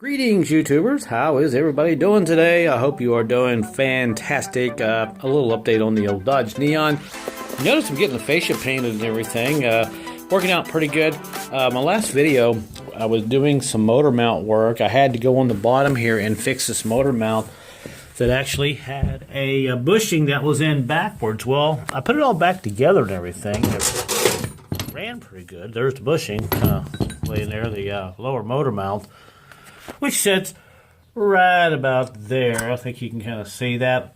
Greetings, YouTubers. How is everybody doing today? I hope you are doing fantastic. A little update on the old Dodge Neon. Notice I'm getting the fascia painted and everything. Working out pretty good. My last video, I was doing some motor mount work. I had to go on the bottom here and fix this motor mount that actually had a bushing that was in backwards. Well, I put it all back together and everything. It ran pretty good. There's the bushing laying there, the lower motor mount, which sits right about there. I think you can kind of see that.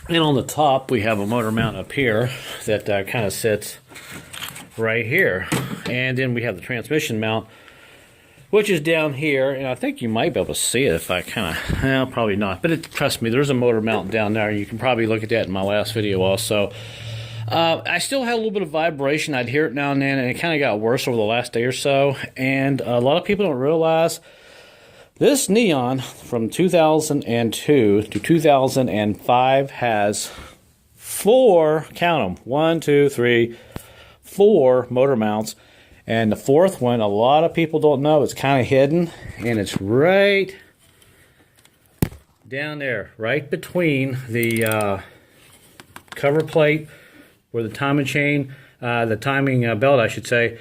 And on the top, we have a motor mount up here that kind of sits right here. And then we have the transmission mount, which is down here. And I think you might be able to see it if I kind of, well, probably not. But trust me, there's a motor mount down there. You can probably look at that in my last video also. I still had a little bit of vibration. I'd hear it now and then, and it kind of got worse over the last day or so. And a lot of people don't realize this Neon from 2002 to 2005 has four, count them, 1, 2, 3, 4 motor mounts. And the fourth one, a lot of people don't know. It's kind of hidden, and it's right down there, right between the cover plate where the timing chain, the timing belt, I should say,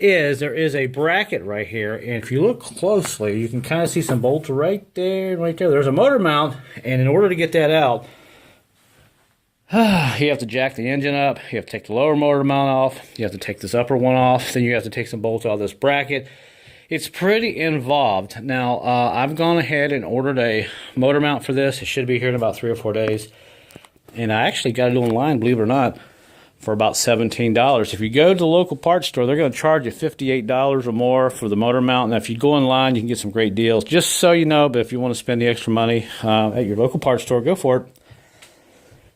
there is a bracket right here. And if you look closely, you can kind of see some bolts right there and right there. There's a motor mount, and in order to get that out, you have to jack the engine up, you have to take the lower motor mount off, you have to take this upper one off, then you have to take some bolts out of this bracket. It's pretty involved. Now, I've gone ahead and ordered a motor mount for this. It should be here in about 3 or 4 days. And I actually got it online, believe it or not, for about $17. If you go to the local parts store, they're going to charge you $58 or more for the motor mount. And if you go online, you can get some great deals. Just so you know, but if you want to spend the extra money at your local parts store, go for it.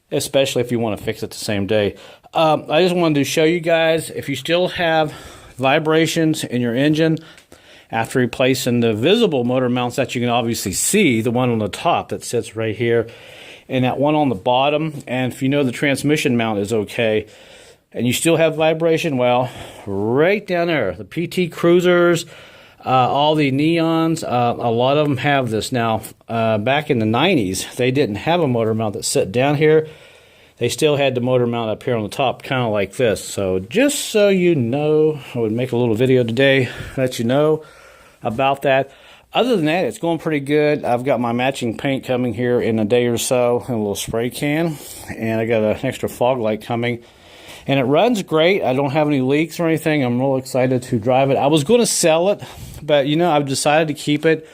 Especially if you want to fix it the same day. I just wanted to show you guys, if you still have vibrations in your engine after replacing the visible motor mounts that you can obviously see, the one on the top that sits right here, and that one on the bottom, and if you know the transmission mount is okay, and you still have vibration, well, right down there, the PT Cruisers, all the Neons, a lot of them have this. Now, back in the 90s, they didn't have a motor mount that sit down here. They still had the motor mount up here on the top, kind of like this. So just so you know, I would make a little video today, let you know about that. Other than that, it's going pretty good. I've got my matching paint coming here in a day or so in a little spray can. And I got an extra fog light coming. And it runs great. I don't have any leaks or anything. I'm real excited to drive it. I was going to sell it, but, you know, I've decided to keep it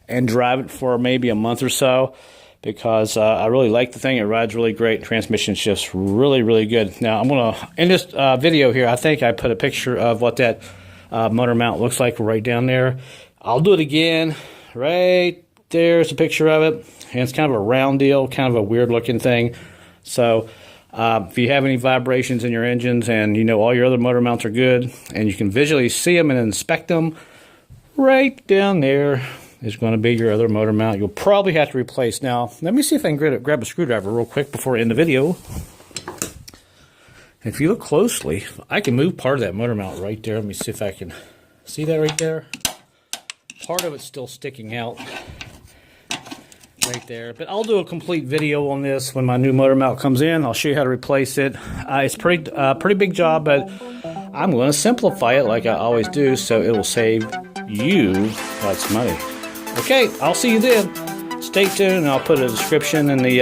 and drive it for maybe a month or so because I really like the thing. It rides really great. Transmission's just really, really good. Now, I'm going to, in this video here, I think I put a picture of what that motor mount looks like right down there. I'll do it again. Right there's a picture of it. And it's kind of a round deal, kind of a weird looking thing. So if you have any vibrations in your engines and you know all your other motor mounts are good and you can visually see them and inspect them, right down there is going to be your other motor mount you'll probably have to replace. Now, let me see if I can grab a screwdriver real quick before I end the video. If you look closely, I can move part of that motor mount right there. Let me see if I can see that right there. Part of it's still sticking out right there. But I'll do a complete video on this when my new motor mount comes in. I'll show you how to replace it. It's pretty big job, but I'm going to simplify it like I always do so it will save you lots of money. Okay, I'll see you then. Stay tuned, and I'll put a description in the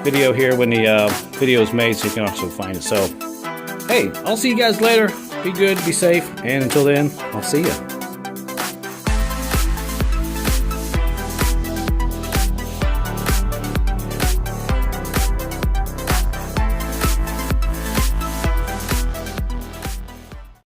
video here when the video is made so you can also find it. So, hey, I'll see you guys later. Be good, be safe, and until then, I'll see you.